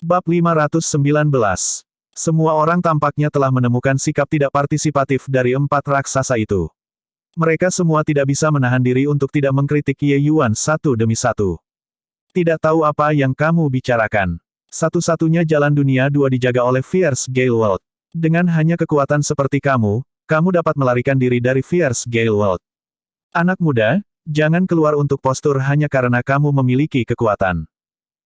Bab 519. Semua orang tampaknya telah menemukan sikap tidak partisipatif dari empat raksasa itu. Mereka semua tidak bisa menahan diri untuk tidak mengkritik Ye Yuan satu demi satu. Tidak tahu apa yang kamu bicarakan. Satu-satunya jalan dunia dua dijaga oleh Fierce Gale World. Dengan hanya kekuatan seperti kamu dapat melarikan diri dari Fierce Gale World. Anak muda, jangan keluar untuk postur hanya karena kamu memiliki kekuatan.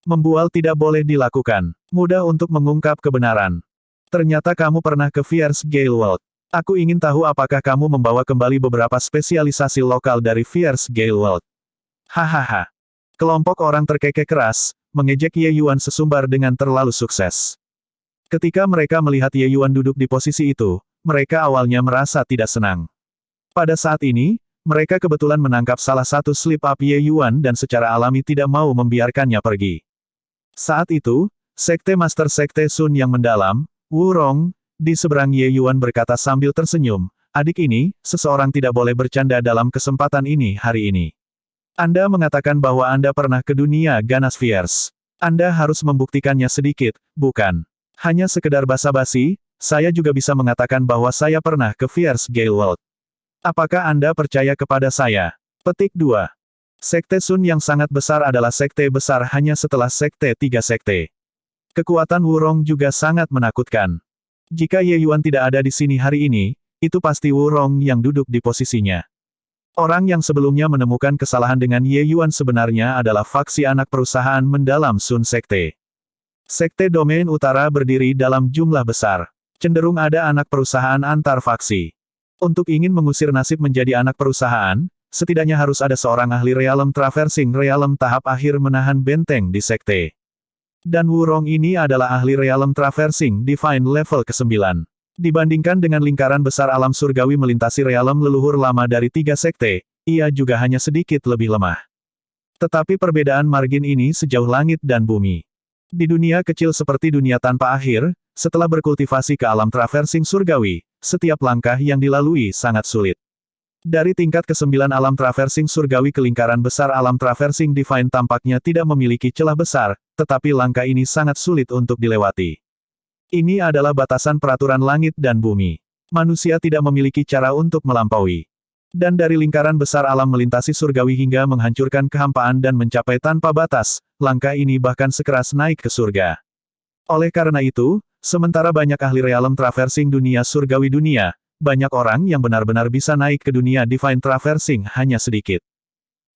Membual tidak boleh dilakukan. Mudah untuk mengungkap kebenaran. Ternyata kamu pernah ke Fierce Gale World. Aku ingin tahu apakah kamu membawa kembali beberapa spesialisasi lokal dari Fierce Gale World. Hahaha. Kelompok orang terkekeh keras, mengejek Ye Yuan sesumbar dengan terlalu sukses. Ketika mereka melihat Ye Yuan duduk di posisi itu, mereka awalnya merasa tidak senang. Pada saat ini, mereka kebetulan menangkap salah satu slip up Ye Yuan dan secara alami tidak mau membiarkannya pergi. Saat itu, Sekte Master Sekte Sun yang mendalam, Wu Rong, di seberang Ye Yuan berkata sambil tersenyum, "Adik ini, seseorang tidak boleh bercanda dalam kesempatan ini hari ini. Anda mengatakan bahwa Anda pernah ke dunia ganas Fierce. Anda harus membuktikannya sedikit, bukan? Hanya sekedar basa-basi, saya juga bisa mengatakan bahwa saya pernah ke Fierce Gale World. Apakah Anda percaya kepada saya?" Petik 2. Sekte Sun yang sangat besar adalah sekte besar hanya setelah sekte tiga sekte. Kekuatan Wurong juga sangat menakutkan. Jika Ye Yuan tidak ada di sini hari ini, itu pasti Wurong yang duduk di posisinya. Orang yang sebelumnya menemukan kesalahan dengan Ye Yuan sebenarnya adalah faksi anak perusahaan mendalam Sun Sekte. Sekte Domain Utara berdiri dalam jumlah besar. Cenderung ada anak perusahaan antar faksi. Untuk ingin mengusir nasib menjadi anak perusahaan, setidaknya harus ada seorang ahli Realm Traversing Realm tahap akhir menahan benteng di sekte. Dan Wurong ini adalah ahli Realm Traversing Divine level ke-9. Dibandingkan dengan lingkaran besar alam surgawi melintasi realm leluhur lama dari tiga sekte, ia juga hanya sedikit lebih lemah. Tetapi perbedaan margin ini sejauh langit dan bumi. Di dunia kecil seperti dunia tanpa akhir, setelah berkultivasi ke alam Traversing surgawi, setiap langkah yang dilalui sangat sulit. Dari tingkat ke-9 alam Traversing surgawi ke lingkaran besar alam Traversing Divine tampaknya tidak memiliki celah besar, tetapi langkah ini sangat sulit untuk dilewati. Ini adalah batasan peraturan langit dan bumi. Manusia tidak memiliki cara untuk melampaui. Dan dari lingkaran besar alam melintasi surgawi hingga menghancurkan kehampaan dan mencapai tanpa batas, langkah ini bahkan sekeras naik ke surga. Oleh karena itu, sementara banyak ahli realm Traversing dunia surgawi dunia, banyak orang yang benar-benar bisa naik ke dunia Divine Traversing hanya sedikit.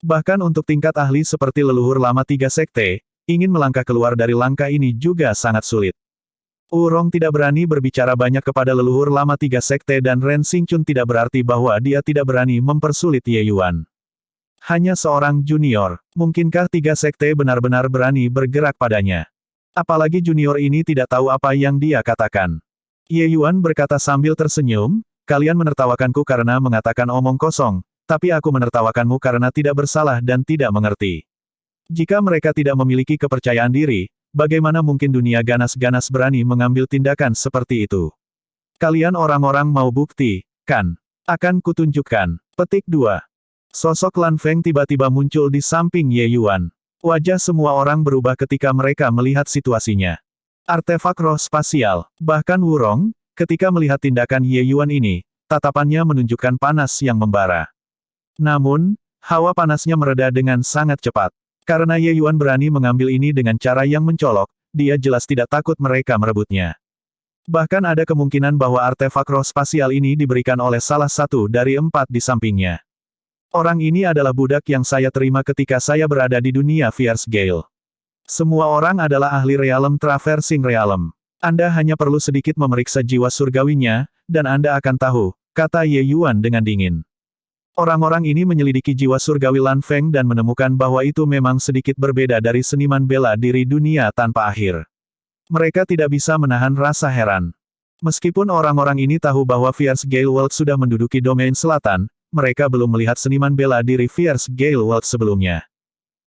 Bahkan untuk tingkat ahli seperti leluhur lama tiga sekte, ingin melangkah keluar dari langkah ini juga sangat sulit. Wurong tidak berani berbicara banyak kepada leluhur lama tiga sekte dan Ren Xingchun tidak berarti bahwa dia tidak berani mempersulit Ye Yuan. Hanya seorang junior, mungkinkah tiga sekte benar-benar berani bergerak padanya? Apalagi junior ini tidak tahu apa yang dia katakan. Ye Yuan berkata sambil tersenyum, "Kalian menertawakanku karena mengatakan omong kosong, tapi aku menertawakanmu karena tidak bersalah dan tidak mengerti. Jika mereka tidak memiliki kepercayaan diri, bagaimana mungkin dunia ganas-ganas berani mengambil tindakan seperti itu? Kalian orang-orang mau bukti, kan? Akan kutunjukkan." Petik 2. Sosok Lan Feng tiba-tiba muncul di samping Ye Yuan. Wajah semua orang berubah ketika mereka melihat situasinya. Artefak roh spasial, bahkan Wurong, ketika melihat tindakan Ye Yuan ini, tatapannya menunjukkan panas yang membara. Namun, hawa panasnya mereda dengan sangat cepat. Karena Ye Yuan berani mengambil ini dengan cara yang mencolok, dia jelas tidak takut mereka merebutnya. Bahkan ada kemungkinan bahwa artefak roh spasial ini diberikan oleh salah satu dari empat di sampingnya. Orang ini adalah budak yang saya terima ketika saya berada di dunia Fierce Gale. Semua orang adalah ahli Realm Traversing Realm. Anda hanya perlu sedikit memeriksa jiwa surgawinya, dan Anda akan tahu, kata Ye Yuan dengan dingin. Orang-orang ini menyelidiki jiwa surgawi Lan Feng dan menemukan bahwa itu memang sedikit berbeda dari seniman bela diri dunia tanpa akhir. Mereka tidak bisa menahan rasa heran. Meskipun orang-orang ini tahu bahwa Fierce Gale World sudah menduduki domain selatan, mereka belum melihat seniman bela diri Fierce Gale World sebelumnya.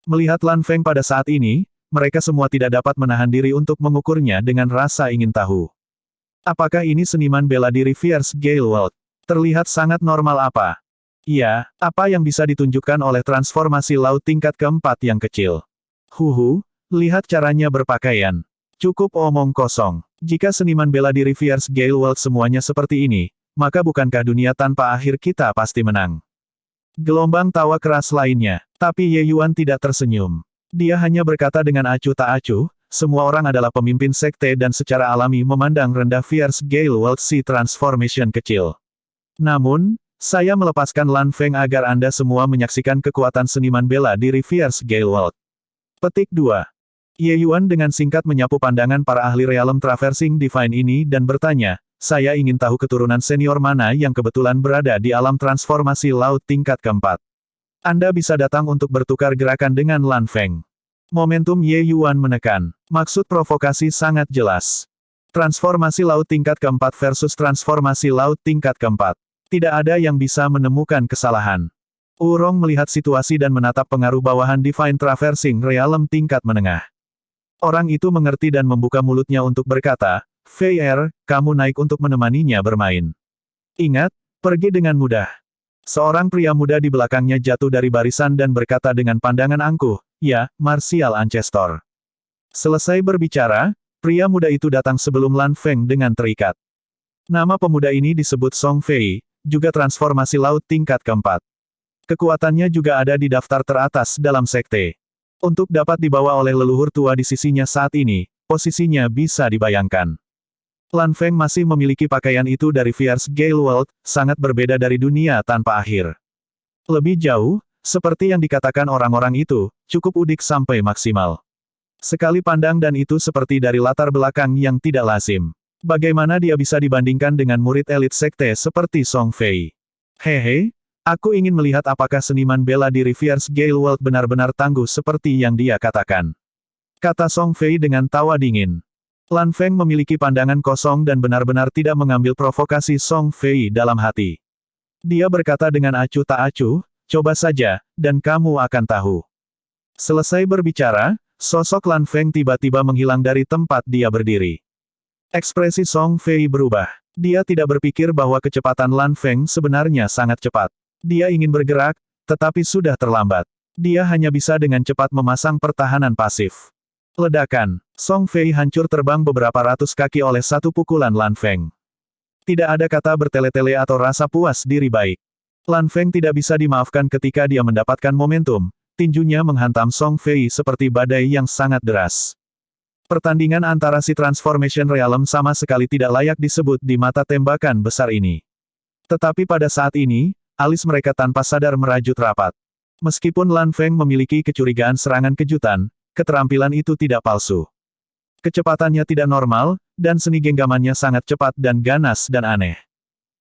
Melihat Lan Feng pada saat ini, mereka semua tidak dapat menahan diri untuk mengukurnya dengan rasa ingin tahu. Apakah ini seniman bela diri Fierce Gale World? Terlihat sangat normal apa? Iya, apa yang bisa ditunjukkan oleh transformasi laut tingkat keempat yang kecil? Lihat caranya berpakaian. Cukup omong kosong. Jika seniman bela diri Fierce Gale World semuanya seperti ini, maka bukankah dunia tanpa akhir kita pasti menang? Gelombang tawa keras lainnya. Tapi Ye Yuan tidak tersenyum. Dia hanya berkata dengan acuh tak acuh, semua orang adalah pemimpin sekte dan secara alami memandang rendah Fierce Gale World si transformation kecil. Namun, saya melepaskan Lan Feng agar Anda semua menyaksikan kekuatan seniman bela diri Fierce Gale World. Petik 2. Ye Yuan dengan singkat menyapu pandangan para ahli Realm Traversing Divine ini dan bertanya, saya ingin tahu keturunan senior mana yang kebetulan berada di alam transformasi laut tingkat keempat. Anda bisa datang untuk bertukar gerakan dengan Lan Feng. Momentum Ye Yuan menekan. Maksud provokasi sangat jelas. Transformasi laut tingkat keempat versus transformasi laut tingkat keempat. Tidak ada yang bisa menemukan kesalahan. Wurong melihat situasi dan menatap pengaruh bawahan Divine Traversing Realm tingkat menengah. Orang itu mengerti dan membuka mulutnya untuk berkata, Fei Er, kamu naik untuk menemaninya bermain. Ingat, pergi dengan mudah. Seorang pria muda di belakangnya jatuh dari barisan dan berkata dengan pandangan angkuh, ya, Martial Ancestor. Selesai berbicara, pria muda itu datang sebelum Lan Feng dengan terikat. Nama pemuda ini disebut Song Fei, juga transformasi laut tingkat keempat. Kekuatannya juga ada di daftar teratas dalam sekte. Untuk dapat dibawa oleh leluhur tua di sisinya saat ini, posisinya bisa dibayangkan. Lan Feng masih memiliki pakaian itu dari Fierce Gale World, sangat berbeda dari dunia tanpa akhir. Lebih jauh, seperti yang dikatakan orang-orang itu, cukup udik sampai maksimal. Sekali pandang dan itu seperti dari latar belakang yang tidak lazim. Bagaimana dia bisa dibandingkan dengan murid elit sekte seperti Song Fei? Hehe. Aku ingin melihat apakah seniman bela diri Fierce Gale World benar-benar tangguh seperti yang dia katakan. Kata Song Fei dengan tawa dingin. Lan Feng memiliki pandangan kosong dan benar-benar tidak mengambil provokasi Song Fei dalam hati. Dia berkata dengan acuh tak acuh, coba saja, dan kamu akan tahu. Selesai berbicara, sosok Lan Feng tiba-tiba menghilang dari tempat dia berdiri. Ekspresi Song Fei berubah. Dia tidak berpikir bahwa kecepatan Lan Feng sebenarnya sangat cepat. Dia ingin bergerak, tetapi sudah terlambat. Dia hanya bisa dengan cepat memasang pertahanan pasif. Ledakan. Song Fei hancur terbang beberapa ratus kaki oleh satu pukulan Lan Feng. Tidak ada kata bertele-tele atau rasa puas diri baik. Lan Feng tidak bisa dimaafkan ketika dia mendapatkan momentum. Tinjunya menghantam Song Fei seperti badai yang sangat deras. Pertandingan antara si Transformation Realm sama sekali tidak layak disebut di mata tembakan besar ini. Tetapi pada saat ini, alis mereka tanpa sadar merajut rapat. Meskipun Lan Feng memiliki kecurigaan serangan kejutan, keterampilan itu tidak palsu. Kecepatannya tidak normal, dan seni genggamannya sangat cepat dan ganas dan aneh.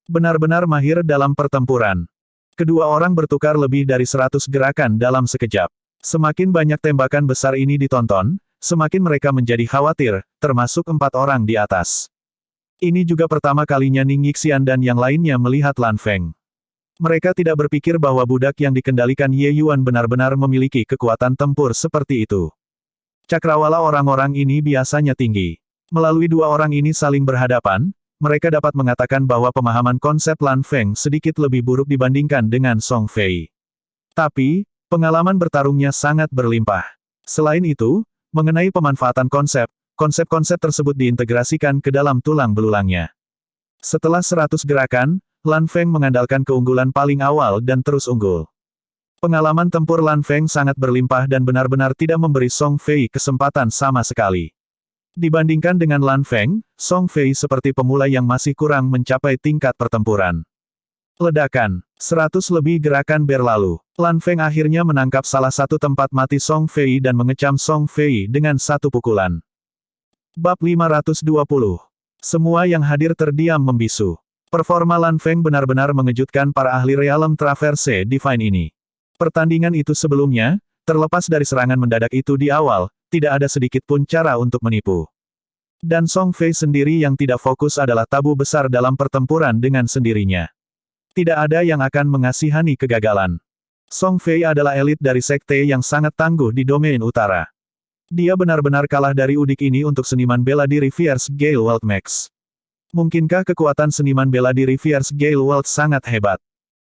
Benar-benar mahir dalam pertempuran. Kedua orang bertukar lebih dari 100 gerakan dalam sekejap. Semakin banyak tembakan besar ini ditonton, semakin mereka menjadi khawatir, termasuk 4 orang di atas. Ini juga pertama kalinya Ning Yixian dan yang lainnya melihat Lan Feng. Mereka tidak berpikir bahwa budak yang dikendalikan Ye Yuan benar-benar memiliki kekuatan tempur seperti itu. Cakrawala orang-orang ini biasanya tinggi. Melalui dua orang ini saling berhadapan, mereka dapat mengatakan bahwa pemahaman konsep Lan Feng sedikit lebih buruk dibandingkan dengan Song Fei. Tapi, pengalaman bertarungnya sangat berlimpah. Selain itu, mengenai pemanfaatan konsep-konsep tersebut diintegrasikan ke dalam tulang belulangnya. Setelah 100 gerakan, Lan Feng mengandalkan keunggulan paling awal dan terus unggul. Pengalaman tempur Lan Feng sangat berlimpah dan benar-benar tidak memberi Song Fei kesempatan sama sekali. Dibandingkan dengan Lan Feng, Song Fei seperti pemula yang masih kurang mencapai tingkat pertempuran. Ledakan. 100 lebih gerakan berlalu. Lan Feng akhirnya menangkap salah satu tempat mati Song Fei dan mengecam Song Fei dengan satu pukulan. Bab 520. Semua yang hadir terdiam membisu. Performa Lan Feng benar-benar mengejutkan para ahli Realm Traverse Divine ini. Pertandingan itu sebelumnya, terlepas dari serangan mendadak itu di awal, tidak ada sedikit pun cara untuk menipu. Dan Song Fei sendiri yang tidak fokus adalah tabu besar dalam pertempuran dengan sendirinya. Tidak ada yang akan mengasihani kegagalan. Song Fei adalah elit dari sekte yang sangat tangguh di domain utara. Dia benar-benar kalah dari udik ini untuk seniman bela diri Fierce Gale World Max. Mungkinkah kekuatan seniman bela diri Fierce Gale World sangat hebat?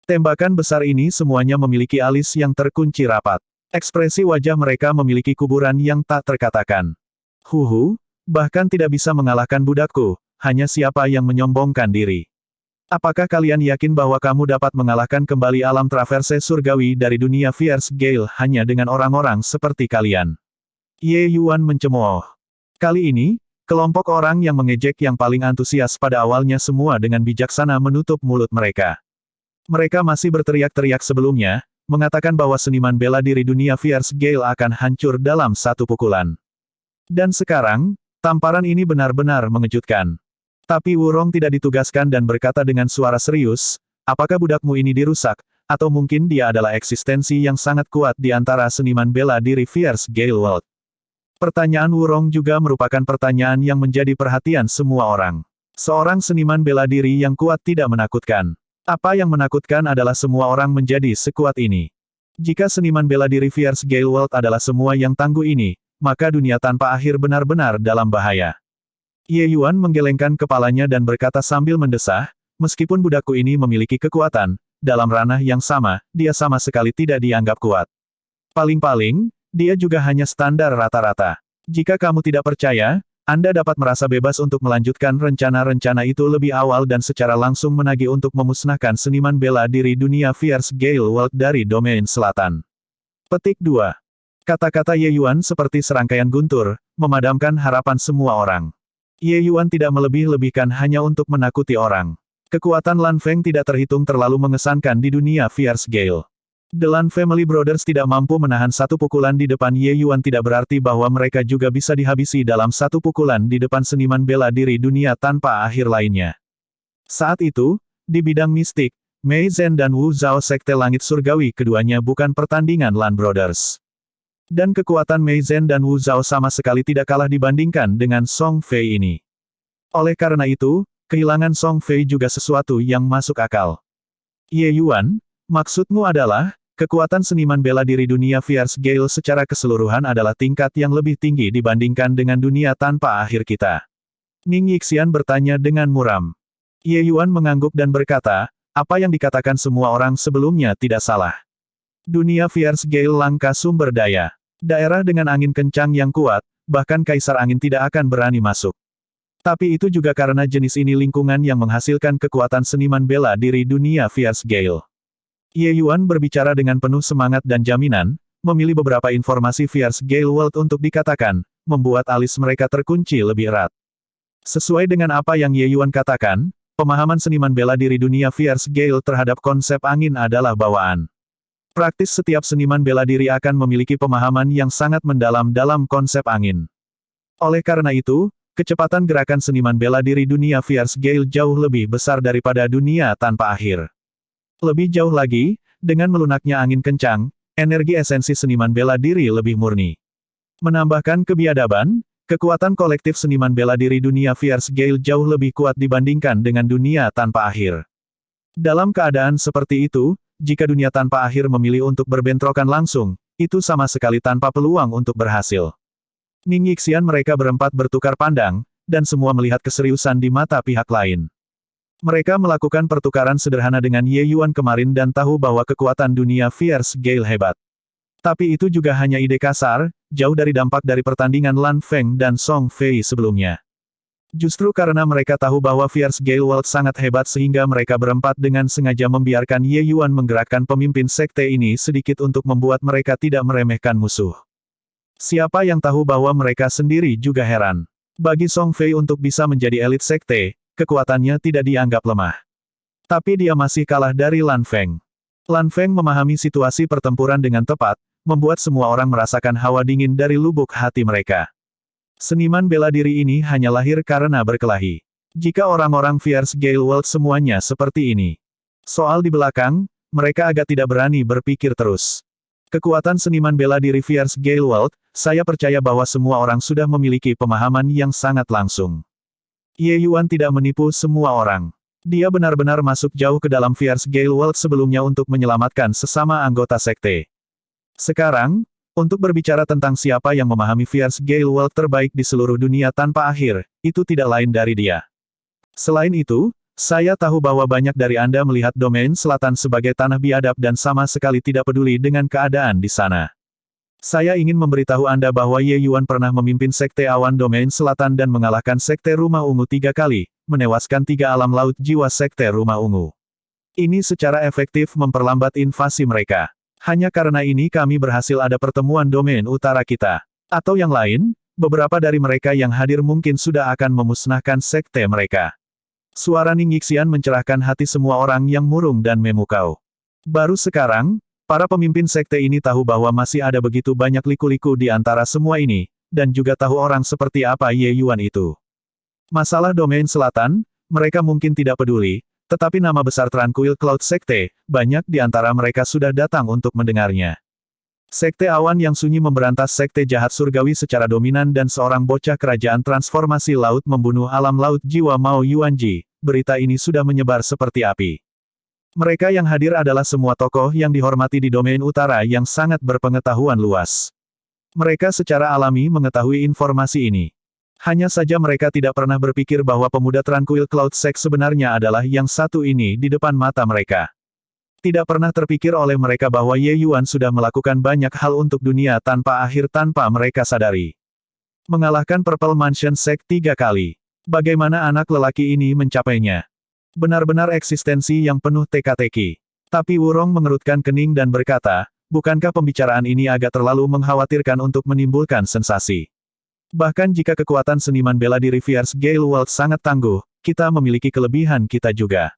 Tembakan besar ini semuanya memiliki alis yang terkunci rapat. Ekspresi wajah mereka memiliki kuburan yang tak terkatakan. Huhu, Bahkan tidak bisa mengalahkan budakku, hanya siapa yang menyombongkan diri. Apakah kalian yakin bahwa kamu dapat mengalahkan kembali alam traverse surgawi dari dunia Fierce Gale hanya dengan orang-orang seperti kalian? Ye Yuan mencemooh. Kali ini, kelompok orang yang mengejek yang paling antusias pada awalnya semua dengan bijaksana menutup mulut mereka. Mereka masih berteriak-teriak sebelumnya, mengatakan bahwa seniman bela diri dunia Fierce Gale akan hancur dalam satu pukulan. Dan sekarang, tamparan ini benar-benar mengejutkan. Tapi Wurong tidak ditugaskan dan berkata dengan suara serius, apakah budakmu ini dirusak, atau mungkin dia adalah eksistensi yang sangat kuat di antara seniman bela diri Fierce Gale World? Pertanyaan Wurong juga merupakan pertanyaan yang menjadi perhatian semua orang. Seorang seniman bela diri yang kuat tidak menakutkan. Apa yang menakutkan adalah semua orang menjadi sekuat ini. Jika seniman bela diri Fierce Gale World adalah semua yang tangguh ini, maka dunia tanpa akhir benar-benar dalam bahaya. Ye Yuan menggelengkan kepalanya dan berkata sambil mendesah, meskipun budakku ini memiliki kekuatan, dalam ranah yang sama, dia sama sekali tidak dianggap kuat. Paling-paling, dia juga hanya standar rata-rata. Jika kamu tidak percaya, Anda dapat merasa bebas untuk melanjutkan rencana-rencana itu lebih awal dan secara langsung menagih untuk memusnahkan seniman bela diri dunia Fierce Gale World dari domain selatan. Petik 2. Kata-kata Ye Yuan seperti serangkaian guntur, memadamkan harapan semua orang. Ye Yuan tidak melebih-lebihkan hanya untuk menakuti orang. Kekuatan Lan Feng tidak terhitung terlalu mengesankan di dunia Fierce Gale. The Lan Family Brothers tidak mampu menahan satu pukulan di depan Ye Yuan tidak berarti bahwa mereka juga bisa dihabisi dalam satu pukulan di depan seniman bela diri dunia tanpa akhir lainnya. Saat itu, di bidang mistik, Mei Zhen dan Wu Zhao Sekte Langit Surgawi keduanya bukan pertandingan Lan Brothers. Dan kekuatan Mei Zhen dan Wu Zhao sama sekali tidak kalah dibandingkan dengan Song Fei ini. Oleh karena itu, kehilangan Song Fei juga sesuatu yang masuk akal. Ye Yuan, maksudmu adalah, kekuatan seniman bela diri dunia Fierce Gale secara keseluruhan adalah tingkat yang lebih tinggi dibandingkan dengan dunia tanpa akhir kita. Ning Yixian bertanya dengan muram. Ye Yuan mengangguk dan berkata, apa yang dikatakan semua orang sebelumnya tidak salah. Dunia Fierce Gale langka sumber daya. Daerah dengan angin kencang yang kuat, bahkan kaisar angin tidak akan berani masuk. Tapi itu juga karena jenis ini lingkungan yang menghasilkan kekuatan seniman bela diri dunia Fierce Gale. Ye Yuan berbicara dengan penuh semangat dan jaminan, memilih beberapa informasi Fierce Gale World untuk dikatakan, membuat alis mereka terkunci lebih erat. Sesuai dengan apa yang Ye Yuan katakan, pemahaman seniman bela diri dunia Fierce Gale terhadap konsep angin adalah bawaan. Praktis setiap seniman bela diri akan memiliki pemahaman yang sangat mendalam dalam konsep angin. Oleh karena itu, kecepatan gerakan seniman bela diri dunia Fierce Gale jauh lebih besar daripada dunia tanpa akhir. Lebih jauh lagi, dengan melunaknya angin kencang, energi esensi seniman bela diri lebih murni. Menambahkan kebiadaban, kekuatan kolektif seniman bela diri dunia Fierce Gale jauh lebih kuat dibandingkan dengan dunia tanpa akhir. Dalam keadaan seperti itu, jika dunia tanpa akhir memilih untuk berbentrokan langsung, itu sama sekali tanpa peluang untuk berhasil. Ning Yixian mereka berempat bertukar pandang, dan semua melihat keseriusan di mata pihak lain. Mereka melakukan pertukaran sederhana dengan Ye Yuan kemarin dan tahu bahwa kekuatan dunia Fierce Gale hebat. Tapi itu juga hanya ide kasar, jauh dari dampak dari pertandingan Lan Feng dan Song Fei sebelumnya. Justru karena mereka tahu bahwa Fierce Gale World sangat hebat sehingga mereka berempat dengan sengaja membiarkan Ye Yuan menggerakkan pemimpin sekte ini sedikit untuk membuat mereka tidak meremehkan musuh. Siapa yang tahu bahwa mereka sendiri juga heran. Bagi Song Fei untuk bisa menjadi elit sekte, kekuatannya tidak dianggap lemah. Tapi dia masih kalah dari Lan Feng. Lan Feng memahami situasi pertempuran dengan tepat, membuat semua orang merasakan hawa dingin dari lubuk hati mereka. Seniman bela diri ini hanya lahir karena berkelahi. Jika orang-orang Fierce Gale World semuanya seperti ini. Soal di belakang, mereka agak tidak berani berpikir terus. Kekuatan seniman bela diri Fierce Gale World, saya percaya bahwa semua orang sudah memiliki pemahaman yang sangat langsung. Ye Yuan tidak menipu semua orang. Dia benar-benar masuk jauh ke dalam Fierce Gale World sebelumnya untuk menyelamatkan sesama anggota sekte. Sekarang, untuk berbicara tentang siapa yang memahami Fierce Gale World terbaik di seluruh dunia tanpa akhir, itu tidak lain dari dia. Selain itu, saya tahu bahwa banyak dari Anda melihat domain selatan sebagai tanah biadab dan sama sekali tidak peduli dengan keadaan di sana. Saya ingin memberitahu Anda bahwa Ye Yuan pernah memimpin Sekte Awan Domain Selatan dan mengalahkan Sekte Rumah Ungu 3 kali, menewaskan 3 alam laut jiwa Sekte Rumah Ungu. Ini secara efektif memperlambat invasi mereka. Hanya karena ini kami berhasil ada pertemuan domain utara kita. Atau yang lain, beberapa dari mereka yang hadir mungkin sudah akan memusnahkan sekte mereka. Suara Ning Yixian mencerahkan hati semua orang yang murung dan memukau. Baru sekarang, para pemimpin sekte ini tahu bahwa masih ada begitu banyak liku-liku di antara semua ini, dan juga tahu orang seperti apa Ye Yuan itu. Masalah domain selatan, mereka mungkin tidak peduli, tetapi nama besar Tranquil Cloud Sekte, banyak di antara mereka sudah datang untuk mendengarnya. Sekte awan yang sunyi memberantas sekte jahat surgawi secara dominan dan seorang bocah kerajaan transformasi laut membunuh alam laut jiwa Mao Yuanji. Berita ini sudah menyebar seperti api. Mereka yang hadir adalah semua tokoh yang dihormati di domain utara yang sangat berpengetahuan luas. Mereka secara alami mengetahui informasi ini. Hanya saja mereka tidak pernah berpikir bahwa pemuda Tranquil Cloud Sect sebenarnya adalah yang satu ini di depan mata mereka. Tidak pernah terpikir oleh mereka bahwa Ye Yuan sudah melakukan banyak hal untuk dunia tanpa akhir tanpa mereka sadari. Mengalahkan Purple Mansion Sect 3 kali. Bagaimana anak lelaki ini mencapainya? Benar-benar eksistensi yang penuh teka-teki. Tapi Wurong mengerutkan kening dan berkata, bukankah pembicaraan ini agak terlalu mengkhawatirkan untuk menimbulkan sensasi? Bahkan jika kekuatan seniman bela diri Fierce Gale World sangat tangguh, kita memiliki kelebihan kita juga.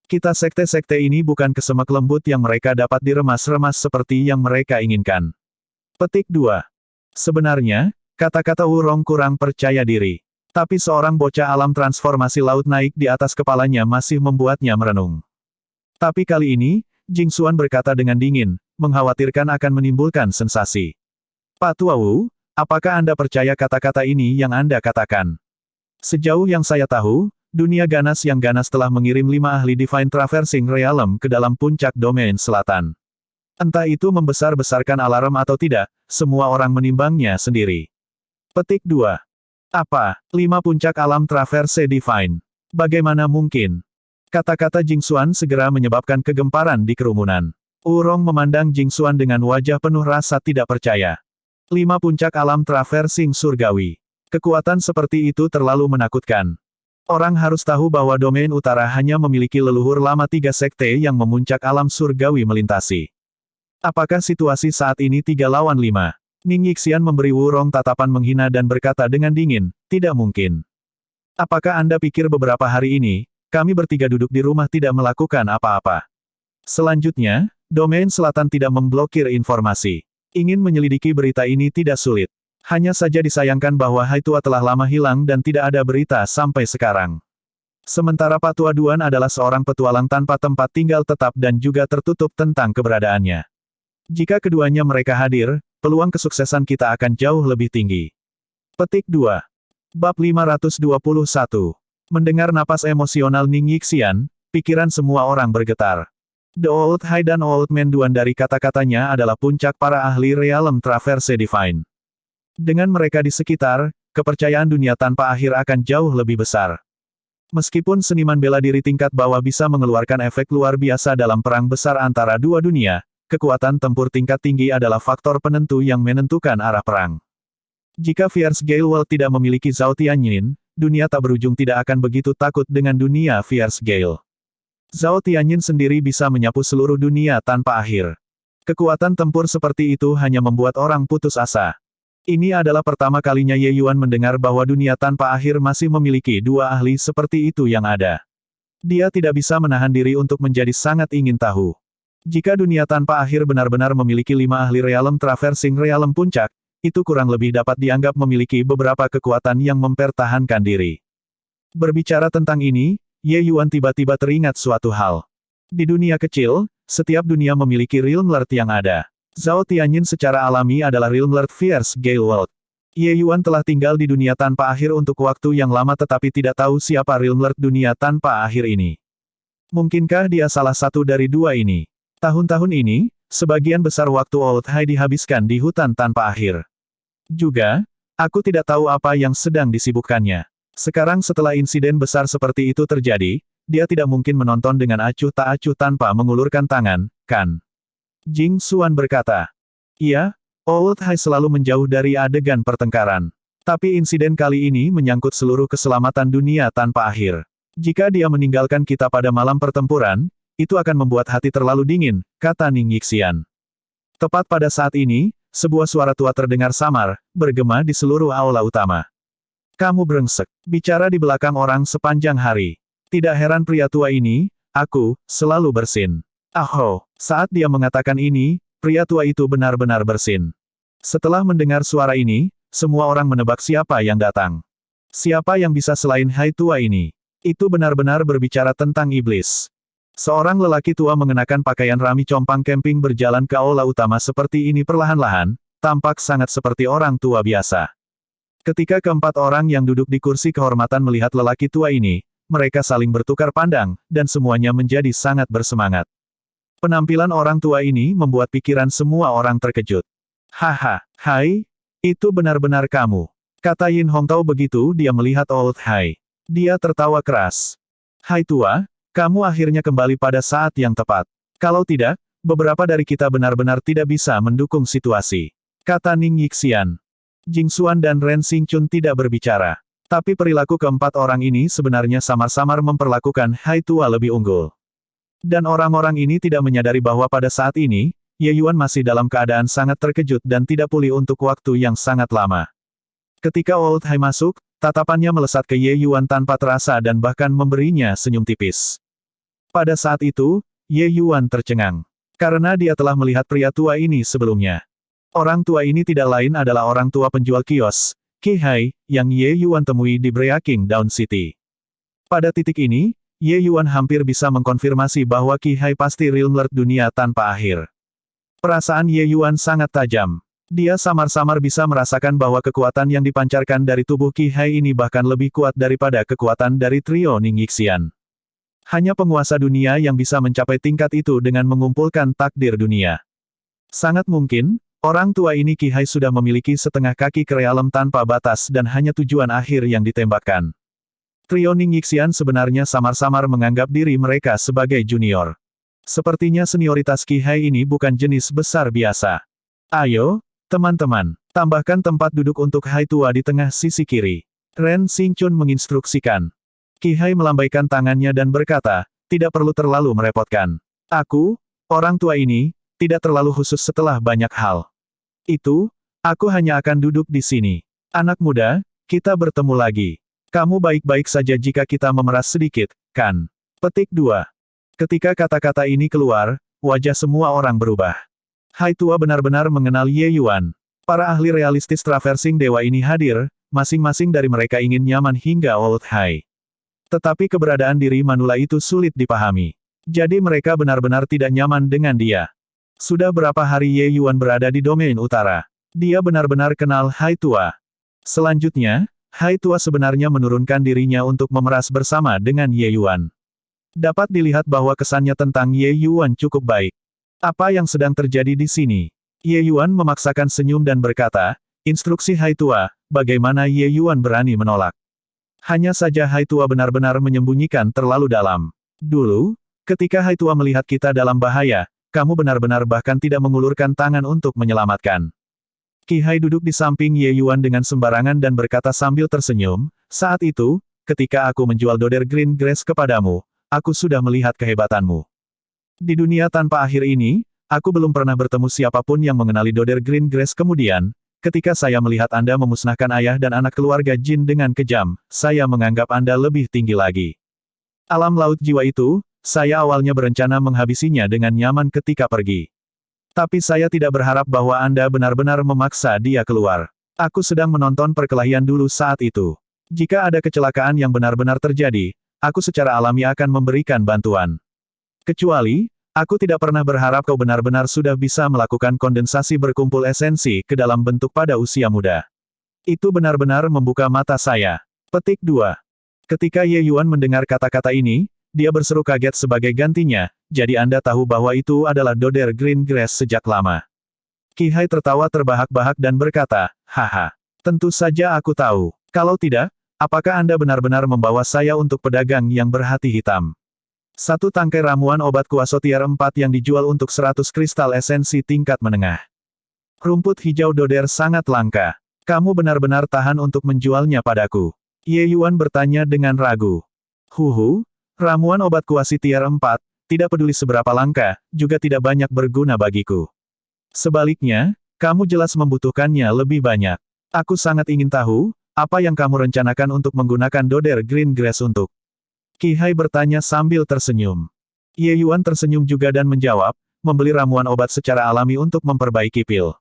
Kita sekte-sekte ini bukan kesemek lembut yang mereka dapat diremas-remas seperti yang mereka inginkan. Petik 2. Sebenarnya, kata-kata Wurong kurang percaya diri. Tapi seorang bocah alam transformasi laut naik di atas kepalanya masih membuatnya merenung. Tapi kali ini, Jing Xuan berkata dengan dingin, mengkhawatirkan akan menimbulkan sensasi. Pak Tua Wu, apakah Anda percaya kata-kata ini yang Anda katakan? Sejauh yang saya tahu, dunia ganas yang ganas telah mengirim 5 ahli Divine Traversing Realm ke dalam puncak domain selatan. Entah itu membesar-besarkan alarm atau tidak, semua orang menimbangnya sendiri. Petik 2. Apa? 5 puncak alam Traverse Divine. Bagaimana mungkin? Kata-kata Jing Xuan segera menyebabkan kegemparan di kerumunan. Wurong memandang Jing Xuan dengan wajah penuh rasa tidak percaya. 5 puncak alam Traversing Surgawi. Kekuatan seperti itu terlalu menakutkan. Orang harus tahu bahwa domain utara hanya memiliki leluhur lama 3 sekte yang memuncak alam surgawi melintasi. Apakah situasi saat ini 3 lawan 5? Ning Yixian memberi Wurong tatapan menghina dan berkata dengan dingin, tidak mungkin. Apakah Anda pikir beberapa hari ini, kami bertiga duduk di rumah tidak melakukan apa-apa? Selanjutnya, domain selatan tidak memblokir informasi. Ingin menyelidiki berita ini tidak sulit. Hanya saja disayangkan bahwa Haitua telah lama hilang dan tidak ada berita sampai sekarang. Sementara Patua Duan adalah seorang petualang tanpa tempat tinggal tetap dan juga tertutup tentang keberadaannya. Jika keduanya mereka hadir, peluang kesuksesan kita akan jauh lebih tinggi. Petik 2. Bab 521. Mendengar napas emosional Ning Yixian, pikiran semua orang bergetar. The Old High dan Old Man Duan dari kata-katanya adalah puncak para ahli Realm Traverse Divine. Dengan mereka di sekitar, kepercayaan dunia tanpa akhir akan jauh lebih besar. Meskipun seniman bela diri tingkat bawah bisa mengeluarkan efek luar biasa dalam perang besar antara dua dunia, kekuatan tempur tingkat tinggi adalah faktor penentu yang menentukan arah perang. Jika Fierce Gale World tidak memiliki Zhao Tianyin, dunia tak berujung tidak akan begitu takut dengan dunia Fierce Gale. Zhao Tianyin sendiri bisa menyapu seluruh dunia tanpa akhir. Kekuatan tempur seperti itu hanya membuat orang putus asa. Ini adalah pertama kalinya Ye Yuan mendengar bahwa dunia tanpa akhir masih memiliki 2 ahli seperti itu yang ada. Dia tidak bisa menahan diri untuk menjadi sangat ingin tahu. Jika dunia tanpa akhir benar-benar memiliki 5 ahli Realm Traversing Realm Puncak, itu kurang lebih dapat dianggap memiliki beberapa kekuatan yang mempertahankan diri. Berbicara tentang ini, Ye Yuan tiba-tiba teringat suatu hal. Di dunia kecil, setiap dunia memiliki Realm Lord yang ada. Zhao Tianyin secara alami adalah Realm Lord Fierce Gale World. Ye Yuan telah tinggal di dunia tanpa akhir untuk waktu yang lama tetapi tidak tahu siapa Realm Lord dunia tanpa akhir ini. Mungkinkah dia salah satu dari 2 ini? Tahun-tahun ini, sebagian besar waktu Old High dihabiskan di hutan tanpa akhir. Juga, aku tidak tahu apa yang sedang disibukkannya. Sekarang setelah insiden besar seperti itu terjadi, dia tidak mungkin menonton dengan acuh tak acuh tanpa mengulurkan tangan, kan? Jing Xuan berkata. Iya, Old Hai selalu menjauh dari adegan pertengkaran. Tapi insiden kali ini menyangkut seluruh keselamatan dunia tanpa akhir. Jika dia meninggalkan kita pada malam pertempuran, itu akan membuat hati terlalu dingin, kata Ning Yixian. Tepat pada saat ini, sebuah suara tua terdengar samar, bergema di seluruh aula utama. Kamu brengsek, bicara di belakang orang sepanjang hari. Tidak heran pria tua ini, aku, selalu bersin. Aho, saat dia mengatakan ini, pria tua itu benar-benar bersin. Setelah mendengar suara ini, semua orang menebak siapa yang datang. Siapa yang bisa selain Hai tua ini? Itu benar-benar berbicara tentang iblis. Seorang lelaki tua mengenakan pakaian rami compang camping berjalan ke aula utama seperti ini perlahan-lahan, tampak sangat seperti orang tua biasa. Ketika keempat orang yang duduk di kursi kehormatan melihat lelaki tua ini, mereka saling bertukar pandang, dan semuanya menjadi sangat bersemangat. Penampilan orang tua ini membuat pikiran semua orang terkejut. Haha, Hai, itu benar-benar kamu, kata Yin Hongtao begitu dia melihat Old Hai. Dia tertawa keras. Hai tua, kamu akhirnya kembali pada saat yang tepat. Kalau tidak, beberapa dari kita benar-benar tidak bisa mendukung situasi, kata Ning Yixian. Jing Xuan dan Ren Xingchun tidak berbicara. Tapi perilaku keempat orang ini sebenarnya samar-samar memperlakukan Hai tua lebih unggul. Dan orang-orang ini tidak menyadari bahwa pada saat ini, Ye Yuan masih dalam keadaan sangat terkejut dan tidak pulih untuk waktu yang sangat lama. Ketika Old Hai masuk, tatapannya melesat ke Ye Yuan tanpa terasa dan bahkan memberinya senyum tipis. Pada saat itu, Ye Yuan tercengang. Karena dia telah melihat pria tua ini sebelumnya. Orang tua ini tidak lain adalah orang tua penjual kios, Qi Hai, yang Ye Yuan temui di Breaking Down City. Pada titik ini, Ye Yuan hampir bisa mengkonfirmasi bahwa Qi Hai pasti Realm Lord dunia tanpa akhir. Perasaan Ye Yuan sangat tajam. Dia samar-samar bisa merasakan bahwa kekuatan yang dipancarkan dari tubuh Qi Hai ini bahkan lebih kuat daripada kekuatan dari trio Ning Yixian. Hanya penguasa dunia yang bisa mencapai tingkat itu dengan mengumpulkan takdir dunia. Sangat mungkin, orang tua ini Qi Hai sudah memiliki setengah kaki ke realem tanpa batas dan hanya tujuan akhir yang ditembakkan. Trio Ning Yixian sebenarnya samar-samar menganggap diri mereka sebagai junior. Sepertinya senioritas Qi Hai ini bukan jenis besar biasa. Ayo, teman-teman, tambahkan tempat duduk untuk Hai tua di tengah sisi kiri. Ren Xingchun menginstruksikan. Qi Hai melambaikan tangannya dan berkata, tidak perlu terlalu merepotkan. Aku, orang tua ini, tidak terlalu khusus setelah banyak hal. Itu, aku hanya akan duduk di sini. Anak muda, kita bertemu lagi. Kamu baik-baik saja jika kita memeras sedikit, kan? Petik 2. Ketika kata-kata ini keluar, wajah semua orang berubah. Hai tua benar-benar mengenal Ye Yuan. Para ahli realistis traversing dewa ini hadir, masing-masing dari mereka ingin nyaman hingga Old Hai. Tetapi keberadaan diri Manula itu sulit dipahami. Jadi mereka benar-benar tidak nyaman dengan dia. Sudah berapa hari Ye Yuan berada di domain utara. Dia benar-benar kenal Hai tua. Selanjutnya, Hai tua sebenarnya menurunkan dirinya untuk memeras bersama dengan Ye Yuan. Dapat dilihat bahwa kesannya tentang Ye Yuan cukup baik. Apa yang sedang terjadi di sini? Ye Yuan memaksakan senyum dan berkata, instruksi Hai tua, bagaimana Ye Yuan berani menolak? Hanya saja Hai tua benar-benar menyembunyikan terlalu dalam. Dulu, ketika Hai tua melihat kita dalam bahaya, kamu benar-benar bahkan tidak mengulurkan tangan untuk menyelamatkan. Qi Hai duduk di samping Ye Yuan dengan sembarangan dan berkata sambil tersenyum, saat itu, ketika aku menjual Doder Green Grass kepadamu, aku sudah melihat kehebatanmu. Di dunia tanpa akhir ini, aku belum pernah bertemu siapapun yang mengenali Doder Green Grass kemudian, ketika saya melihat Anda memusnahkan ayah dan anak keluarga Jin dengan kejam, saya menganggap Anda lebih tinggi lagi. Alam laut jiwa itu, saya awalnya berencana menghabisinya dengan nyaman ketika pergi. Tapi saya tidak berharap bahwa Anda benar-benar memaksa dia keluar. Aku sedang menonton perkelahian dulu saat itu. Jika ada kecelakaan yang benar-benar terjadi, aku secara alami akan memberikan bantuan. Kecuali, aku tidak pernah berharap kau benar-benar sudah bisa melakukan kondensasi berkumpul esensi ke dalam bentuk pada usia muda. Itu benar-benar membuka mata saya. Petik 2. Ketika Ye Yuan mendengar kata-kata ini, dia berseru kaget sebagai gantinya, jadi Anda tahu bahwa itu adalah Doder Green Grass sejak lama. Qi Hai tertawa terbahak-bahak dan berkata, haha, tentu saja aku tahu. Kalau tidak, apakah Anda benar-benar membawa saya untuk pedagang yang berhati hitam? Satu tangkai ramuan obat kuaso tier 4 yang dijual untuk 100 kristal esensi tingkat menengah. Rumput hijau doder sangat langka. Kamu benar-benar tahan untuk menjualnya padaku. Ye Yuan bertanya dengan ragu. Huhu, ramuan obat kuasi tier 4, tidak peduli seberapa langka, juga tidak banyak berguna bagiku. Sebaliknya, kamu jelas membutuhkannya lebih banyak. Aku sangat ingin tahu, apa yang kamu rencanakan untuk menggunakan doder green grass untuk? Qi Hai bertanya sambil tersenyum. Ye Yuan tersenyum juga dan menjawab, membeli ramuan obat secara alami untuk memperbaiki pil.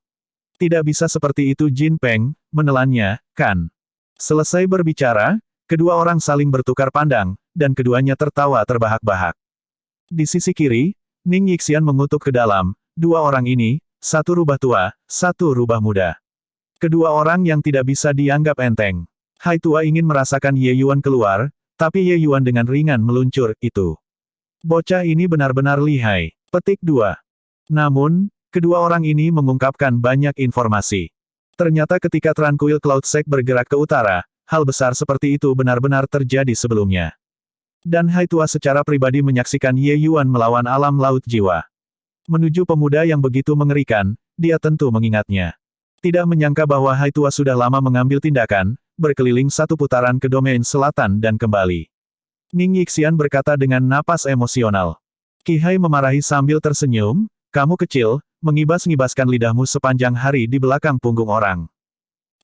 Tidak bisa seperti itu Jin Peng, menelannya, kan? Selesai berbicara, kedua orang saling bertukar pandang, dan keduanya tertawa terbahak-bahak. Di sisi kiri, Ning Yixian mengutuk ke dalam, dua orang ini, satu rubah tua, satu rubah muda. Kedua orang yang tidak bisa dianggap enteng. Hai Tua ingin merasakan Ye Yuan keluar, tapi Ye Yuan dengan ringan meluncur, itu. Bocah ini benar-benar lihai. Petik 2. Namun, kedua orang ini mengungkapkan banyak informasi. Ternyata ketika Tranquil Cloud Sect bergerak ke utara, hal besar seperti itu benar-benar terjadi sebelumnya. Dan Hai Tua secara pribadi menyaksikan Ye Yuan melawan alam laut jiwa. Menuju pemuda yang begitu mengerikan, dia tentu mengingatnya. Tidak menyangka bahwa Hai Tua sudah lama mengambil tindakan, berkeliling satu putaran ke domain selatan dan kembali. Ning Yixian berkata dengan napas emosional. Qi Hai memarahi sambil tersenyum, kamu kecil, mengibas-ngibaskan lidahmu sepanjang hari di belakang punggung orang.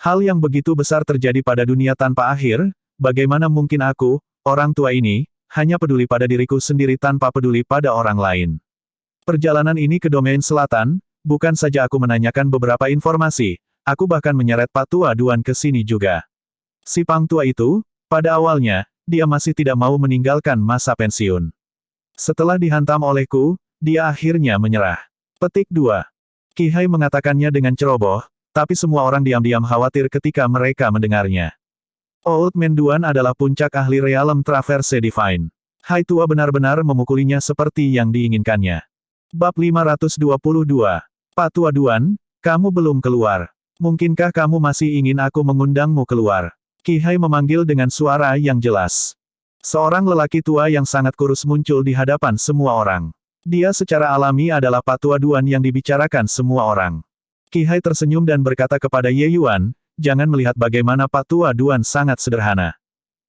Hal yang begitu besar terjadi pada dunia tanpa akhir, bagaimana mungkin aku, orang tua ini, hanya peduli pada diriku sendiri tanpa peduli pada orang lain. Perjalanan ini ke domain selatan, bukan saja aku menanyakan beberapa informasi, aku bahkan menyeret Pak Tua Duan ke sini juga. Si Pang Tua itu, pada awalnya, dia masih tidak mau meninggalkan masa pensiun. Setelah dihantam olehku, dia akhirnya menyerah. Petik 2. Qi Hai mengatakannya dengan ceroboh, tapi semua orang diam-diam khawatir ketika mereka mendengarnya. Old Man Duan adalah puncak ahli Realm Traverse Divine. Hai Tua benar-benar memukulinya seperti yang diinginkannya. Bab 522. Pak Tua Duan, kamu belum keluar. Mungkinkah kamu masih ingin aku mengundangmu keluar? Qi Hai memanggil dengan suara yang jelas. Seorang lelaki tua yang sangat kurus muncul di hadapan semua orang. Dia secara alami adalah Pak Tua Duan yang dibicarakan semua orang. Qi Hai tersenyum dan berkata kepada Ye Yuan, jangan melihat bagaimana Pak Tua Duan sangat sederhana.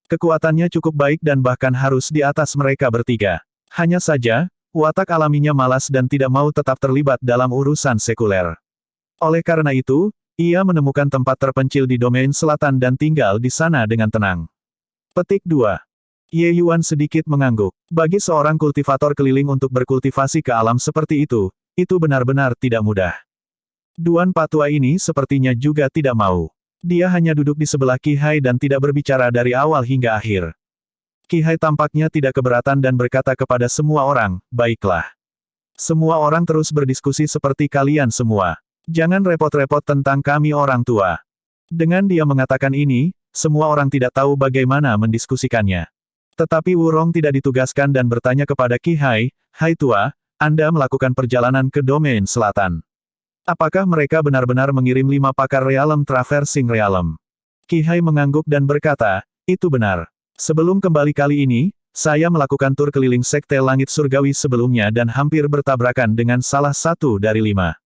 Kekuatannya cukup baik dan bahkan harus di atas mereka bertiga. Hanya saja, watak alaminya malas dan tidak mau tetap terlibat dalam urusan sekuler. Oleh karena itu, ia menemukan tempat terpencil di domain selatan dan tinggal di sana dengan tenang. Petik 2. Ye Yuan sedikit mengangguk. Bagi seorang kultivator keliling untuk berkultivasi ke alam seperti itu benar-benar tidak mudah. Duan Pak Tua ini sepertinya juga tidak mau. Dia hanya duduk di sebelah Qi Hai dan tidak berbicara dari awal hingga akhir. Qi Hai tampaknya tidak keberatan dan berkata kepada semua orang, baiklah. Semua orang terus berdiskusi seperti kalian semua. Jangan repot-repot tentang kami orang tua. Dengan dia mengatakan ini, semua orang tidak tahu bagaimana mendiskusikannya. Tetapi Wurong tidak ditugaskan dan bertanya kepada Qi Hai, Hai Tua, Anda melakukan perjalanan ke domain selatan. Apakah mereka benar-benar mengirim 5 pakar Realm Traversing Realm? Qi Hai mengangguk dan berkata, itu benar. Sebelum kembali kali ini, saya melakukan tur keliling Sekte Langit Surgawi sebelumnya dan hampir bertabrakan dengan salah satu dari 5.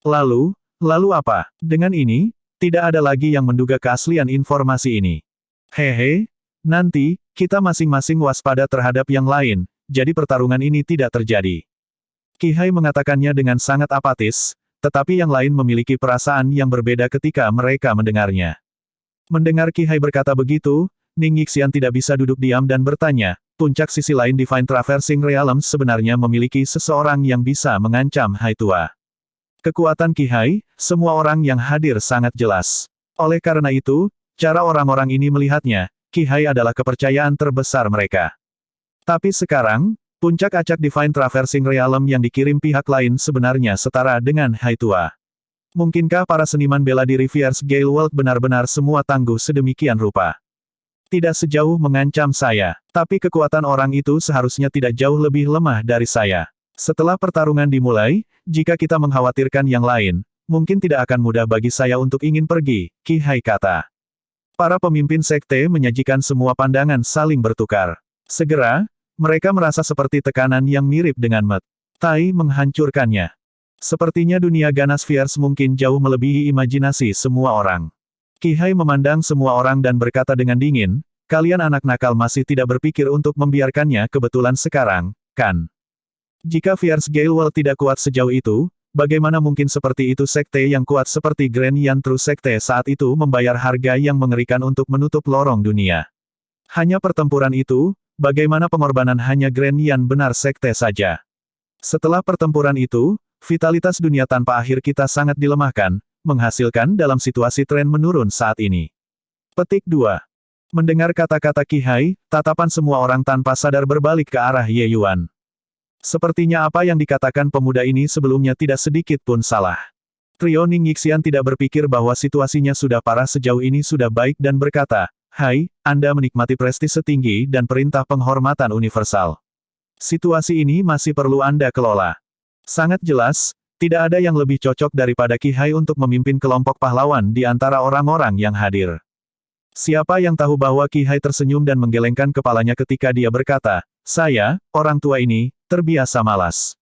Lalu apa? Dengan ini, tidak ada lagi yang menduga keaslian informasi ini. Hehe, nanti, kita masing-masing waspada terhadap yang lain, jadi pertarungan ini tidak terjadi. Qi Hai mengatakannya dengan sangat apatis, tetapi yang lain memiliki perasaan yang berbeda ketika mereka mendengarnya. Mendengar Qi Hai berkata begitu, Ning Yixian tidak bisa duduk diam dan bertanya, puncak sisi lain Divine Traversing Realm sebenarnya memiliki seseorang yang bisa mengancam Hai Tua. Kekuatan Qi Hai, semua orang yang hadir sangat jelas. Oleh karena itu, cara orang-orang ini melihatnya, Qi Hai adalah kepercayaan terbesar mereka. Tapi sekarang, puncak acak Divine Traversing Realm yang dikirim pihak lain sebenarnya setara dengan Hai Tua. Mungkinkah para seniman bela diri Fierce Gale World benar-benar semua tangguh sedemikian rupa? Tidak sejauh mengancam saya, tapi kekuatan orang itu seharusnya tidak jauh lebih lemah dari saya. Setelah pertarungan dimulai, jika kita mengkhawatirkan yang lain, mungkin tidak akan mudah bagi saya untuk ingin pergi, Qi Hai kata. Para pemimpin sekte menyajikan semua pandangan saling bertukar. Segera, mereka merasa seperti tekanan yang mirip dengan Met Tai menghancurkannya. Sepertinya dunia ganas Fierce mungkin jauh melebihi imajinasi semua orang. Qi Hai memandang semua orang dan berkata dengan dingin, kalian anak nakal masih tidak berpikir untuk membiarkannya kebetulan sekarang, kan? Jika Fierce Gale World tidak kuat sejauh itu, bagaimana mungkin seperti itu sekte yang kuat seperti Grand Yan True Sekte saat itu membayar harga yang mengerikan untuk menutup lorong dunia. Hanya pertempuran itu, bagaimana pengorbanan hanya Grand Yan benar sekte saja. Setelah pertempuran itu, vitalitas dunia tanpa akhir kita sangat dilemahkan, menghasilkan dalam situasi tren menurun saat ini. Petik 2. Mendengar kata-kata Qi Hai, tatapan semua orang tanpa sadar berbalik ke arah Ye Yuan. Sepertinya apa yang dikatakan pemuda ini sebelumnya tidak sedikit pun salah. Trio Ning Yixian tidak berpikir bahwa situasinya sudah parah sejauh ini sudah baik dan berkata, Hai, Anda menikmati prestis setinggi dan perintah penghormatan universal. Situasi ini masih perlu Anda kelola. Sangat jelas, tidak ada yang lebih cocok daripada Qi Hai untuk memimpin kelompok pahlawan di antara orang-orang yang hadir. Siapa yang tahu bahwa Qi Hai tersenyum dan menggelengkan kepalanya ketika dia berkata, saya, orang tua ini, terbiasa malas.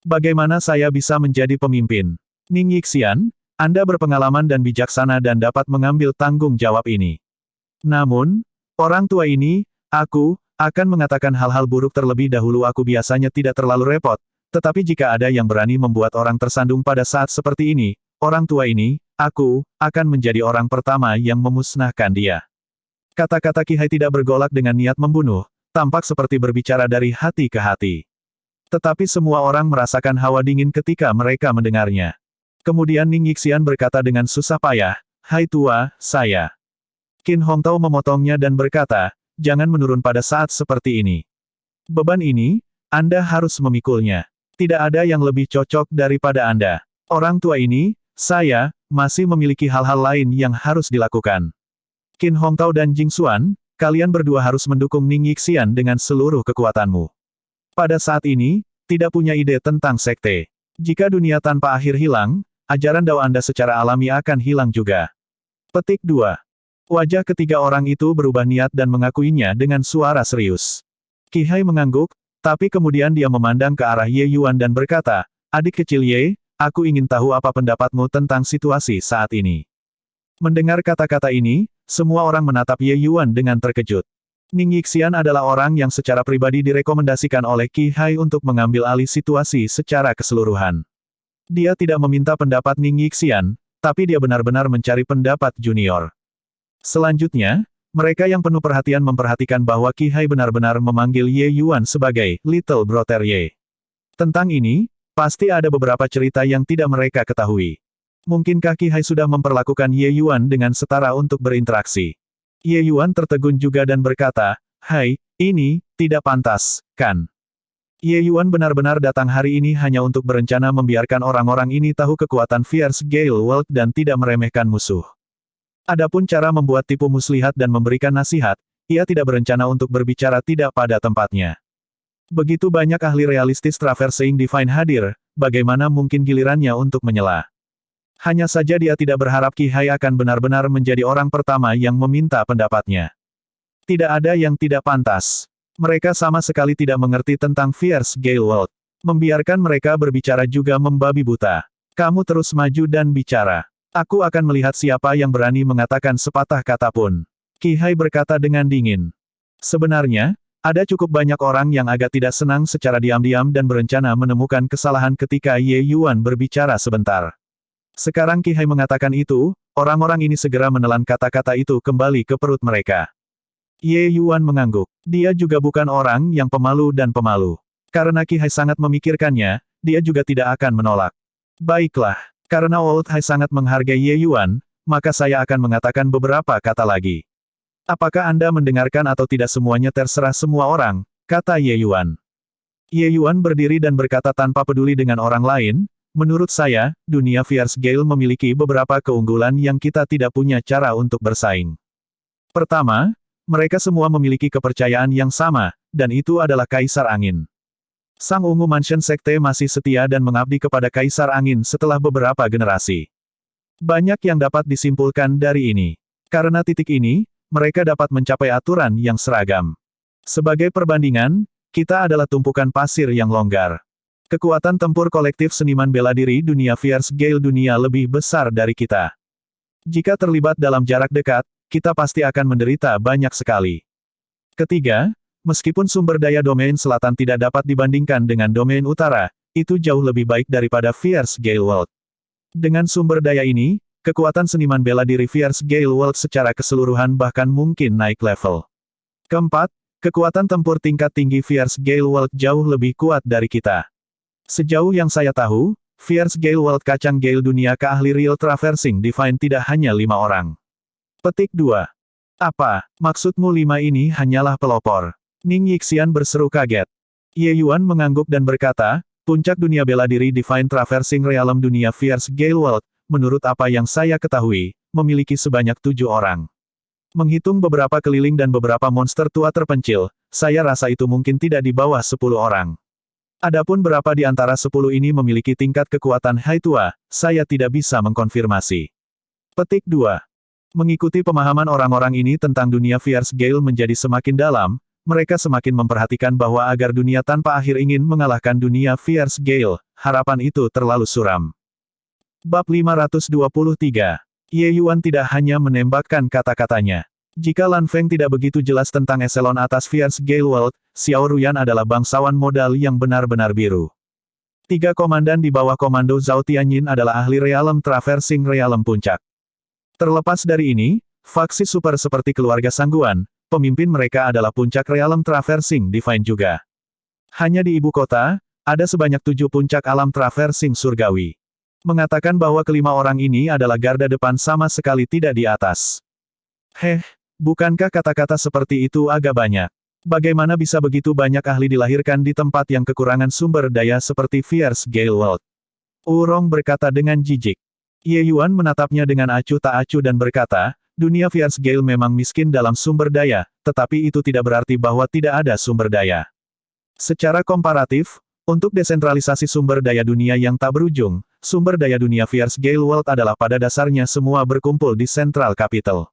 Bagaimana saya bisa menjadi pemimpin? Ning Yixian, Anda berpengalaman dan bijaksana dan dapat mengambil tanggung jawab ini. Namun, orang tua ini, aku, akan mengatakan hal-hal buruk terlebih dahulu. Aku biasanya tidak terlalu repot, tetapi jika ada yang berani membuat orang tersandung pada saat seperti ini, orang tua ini, aku, akan menjadi orang pertama yang memusnahkan dia. Kata-kata Qi Hai tidak bergolak dengan niat membunuh, tampak seperti berbicara dari hati ke hati. Tetapi semua orang merasakan hawa dingin ketika mereka mendengarnya. Kemudian Ning Yixian berkata dengan susah payah, Hai tua, saya. Qin Hongtao memotongnya dan berkata, jangan menurun pada saat seperti ini. Beban ini, Anda harus memikulnya. Tidak ada yang lebih cocok daripada Anda. Orang tua ini, saya, masih memiliki hal-hal lain yang harus dilakukan. Qin Hongtao dan Jing Xuan, kalian berdua harus mendukung Ning Yixian dengan seluruh kekuatanmu. Pada saat ini, tidak punya ide tentang sekte. Jika dunia tanpa akhir hilang, ajaran Dao Anda secara alami akan hilang juga. Petik 2. Wajah ketiga orang itu berubah niat dan mengakuinya dengan suara serius. Qi Hai mengangguk, tapi kemudian dia memandang ke arah Ye Yuan dan berkata, adik kecil Ye, aku ingin tahu apa pendapatmu tentang situasi saat ini. Mendengar kata-kata ini, semua orang menatap Ye Yuan dengan terkejut. Ning Yixian adalah orang yang secara pribadi direkomendasikan oleh Qi Hai untuk mengambil alih situasi secara keseluruhan. Dia tidak meminta pendapat Ning Yixian, tapi dia benar-benar mencari pendapat junior. Selanjutnya, mereka yang penuh perhatian memperhatikan bahwa Qi Hai benar-benar memanggil Ye Yuan sebagai Little Brother Ye. Tentang ini, pasti ada beberapa cerita yang tidak mereka ketahui. Mungkinkah Qi Hai sudah memperlakukan Ye Yuan dengan setara untuk berinteraksi? Ye Yuan tertegun juga dan berkata, Hai, ini, tidak pantas, kan? Ye Yuan benar-benar datang hari ini hanya untuk berencana membiarkan orang-orang ini tahu kekuatan Fierce Gale World dan tidak meremehkan musuh. Adapun cara membuat tipu muslihat dan memberikan nasihat, ia tidak berencana untuk berbicara tidak pada tempatnya. Begitu banyak ahli realistis Traversing Divine hadir, bagaimana mungkin gilirannya untuk menyela? Hanya saja dia tidak berharap Qi Hai akan benar-benar menjadi orang pertama yang meminta pendapatnya. Tidak ada yang tidak pantas. Mereka sama sekali tidak mengerti tentang Fierce Gale World. Membiarkan mereka berbicara juga membabi buta. Kamu terus maju dan bicara. Aku akan melihat siapa yang berani mengatakan sepatah kata pun. Qi Hai berkata dengan dingin. Sebenarnya, ada cukup banyak orang yang agak tidak senang secara diam-diam dan berencana menemukan kesalahan ketika Ye Yuan berbicara sebentar. Sekarang Qi Hai mengatakan itu, orang-orang ini segera menelan kata-kata itu kembali ke perut mereka. Ye Yuan mengangguk. Dia juga bukan orang yang pemalu dan pemalu. Karena Qi Hai sangat memikirkannya, dia juga tidak akan menolak. Baiklah. Karena Old Hai sangat menghargai Ye Yuan, maka saya akan mengatakan beberapa kata lagi. Apakah Anda mendengarkan atau tidak semuanya terserah semua orang, kata Ye Yuan. Ye Yuan berdiri dan berkata tanpa peduli dengan orang lain, menurut saya, dunia Fierce Gale memiliki beberapa keunggulan yang kita tidak punya cara untuk bersaing. Pertama, mereka semua memiliki kepercayaan yang sama, dan itu adalah Kaisar Angin. Sang Ungu Mansion Sekte masih setia dan mengabdi kepada Kaisar Angin setelah beberapa generasi. Banyak yang dapat disimpulkan dari ini. Karena titik ini, mereka dapat mencapai aturan yang seragam. Sebagai perbandingan, kita adalah tumpukan pasir yang longgar. Kekuatan tempur kolektif seniman bela diri dunia Fierce Gale dunia lebih besar dari kita. Jika terlibat dalam jarak dekat, kita pasti akan menderita banyak sekali. Ketiga, meskipun sumber daya domain selatan tidak dapat dibandingkan dengan domain utara, itu jauh lebih baik daripada Fierce Gale World. Dengan sumber daya ini, kekuatan seniman bela diri Fierce Gale World secara keseluruhan bahkan mungkin naik level. Keempat, kekuatan tempur tingkat tinggi Fierce Gale World jauh lebih kuat dari kita. Sejauh yang saya tahu, Fierce Gale World kacang Gale dunia ke ahli Real Traversing Divine tidak hanya 5 orang. Petik 2. Apa, maksudmu 5 ini hanyalah pelopor? Ning Yixian berseru kaget. Ye Yuan mengangguk dan berkata, puncak dunia bela diri Divine Traversing Realm dunia Fierce Gale World, menurut apa yang saya ketahui, memiliki sebanyak 7 orang. Menghitung beberapa keliling dan beberapa monster tua terpencil, saya rasa itu mungkin tidak di bawah 10 orang. Adapun berapa di antara 10 ini memiliki tingkat kekuatan Hai Tua, saya tidak bisa mengkonfirmasi. Petik 2. Mengikuti pemahaman orang-orang ini tentang dunia Fierce Gale menjadi semakin dalam, mereka semakin memperhatikan bahwa agar dunia tanpa akhir ingin mengalahkan dunia Fierce Gale, harapan itu terlalu suram. Bab 523. Ye Yuan tidak hanya menembakkan kata-katanya. Jika Lan Feng tidak begitu jelas tentang eselon atas Fierce Gale World, Xiao Ruyan adalah bangsawan modal yang benar-benar biru. 3 komandan di bawah komando Zhao Tianyin adalah ahli Realm Traversing Realm Puncak. Terlepas dari ini, faksi super seperti keluarga Sangguan, pemimpin mereka adalah puncak Realm Traversing Divine juga. Hanya di ibu kota, ada sebanyak 7 puncak alam Traversing Surgawi. Mengatakan bahwa kelima orang ini adalah garda depan sama sekali tidak di atas. Bukankah kata-kata seperti itu agak banyak? Bagaimana bisa begitu banyak ahli dilahirkan di tempat yang kekurangan sumber daya seperti Fierce Gale World? Wurong berkata dengan jijik. Ye Yuan menatapnya dengan acuh tak acuh dan berkata, dunia Fierce Gale memang miskin dalam sumber daya, tetapi itu tidak berarti bahwa tidak ada sumber daya. Secara komparatif, untuk desentralisasi sumber daya dunia yang tak berujung, sumber daya dunia Fierce Gale World adalah pada dasarnya semua berkumpul di Central Capital.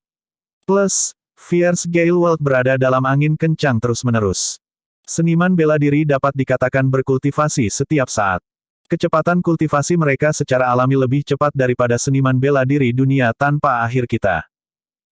Plus, Fierce Gale World berada dalam angin kencang terus-menerus. Seniman bela diri dapat dikatakan berkultivasi setiap saat. Kecepatan kultivasi mereka secara alami lebih cepat daripada seniman bela diri dunia tanpa akhir kita.